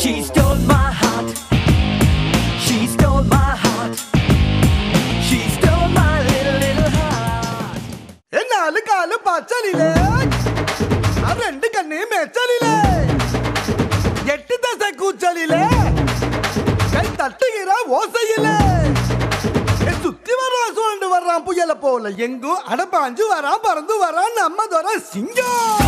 She stole my heart. She stole my heart. She stole my little heart. நாலு காலு பச்சலிலே ரெண்டு கண்ணு மெச்சலிலே எட்டு தசை கூச்சலிலே கை தட்டுகிற ஓசையிலே சுத்தி வர்றான் சுழண்டு வர்றான் புயல போல எங்கும் அடப்பாஞ்சு வரான் பறந்து வரான் நம்ம தோற சிங்கம்.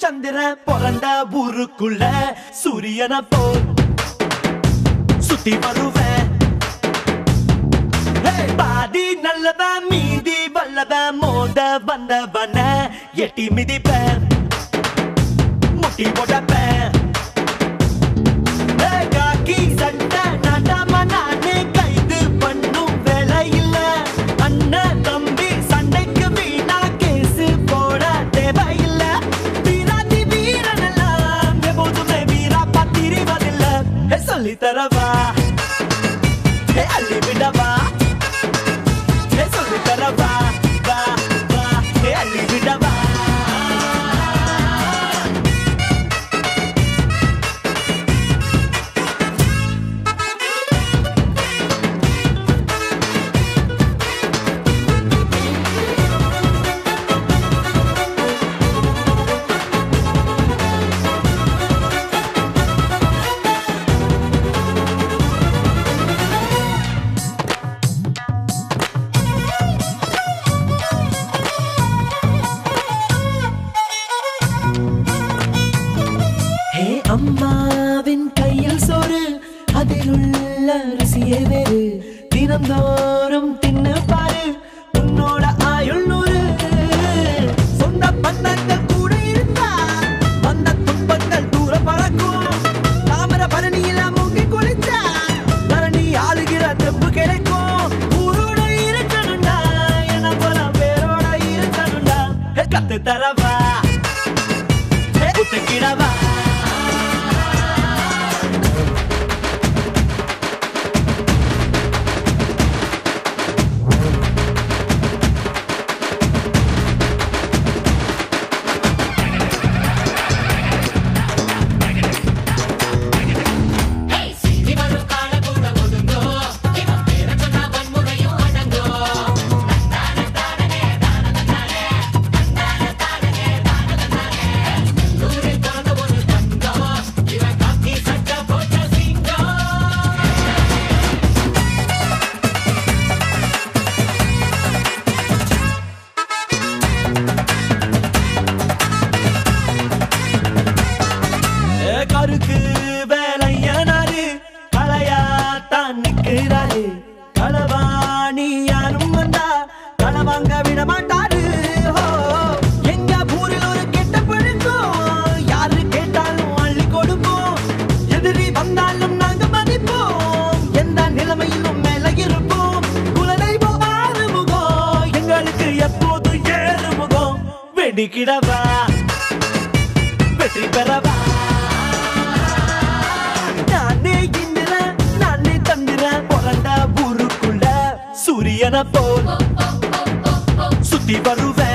சந்திரன் பிறந்த ஊருக்குள்ள சூரியனை போல் சுத்தி வருவேன். பாதி நல்லவன் மீதி வல்லவன் மோத வந்தவன எட்டி மிதிப்பேன் முட்டி போடப்பேன். காக்கி சட்டை நாட்டாம நானே கைது பண்ணும் வேலை இல்ல. அண்ணன் தம்பி சண்டைக்கு வீணா கேசு போட தேவையில்லை. சொல்லி தரவா அள்ளி விடவா சொல்லி தரவா வா வா அள்ளி விடவா. அம்மாவின் கையில் சோறு அதில் உள்ள ருசியே வேறு. தினந்தோறும் தின்னு பாரு உன்னோட ஆயுள் நூறு. சொந்த பந்தங்கள் கூட இருந்தா வந்த துன்பங்கள் தூர பறக்கும். தாமர பரணியில மூங்கி குளிச்சா பரணி ஆளுகிற தெப்பு கிடைக்கும். ஊரோட இருக்கணும்டா என போல பேரோட இருக்கணும்டா. கத்து தரவா குத்துக்கிடவா. கருக்கு வேலையனாரு களையாத்தான் நிற்கிறாரு. களவாணி யாரும் வந்தா களவாங்க விட மாட்டாரு. எங்க ஊரில் ஒரு கெட்ட பழக்கம் யாரு கேட்டாலும் அள்ளி கொடுப்போம். எதிரி வந்தாலும் நாங்க மதிப்போம். எந்த நிலைமையிலும் மேல இருப்போம். குலதெய்வ ஆறு முகம் எங்களுக்கு எப்போது ஏறு முகம். வெடிக்கிடவா வெற்றி பெறவா. சூரியனை போல் சுத்தி வருவேன்.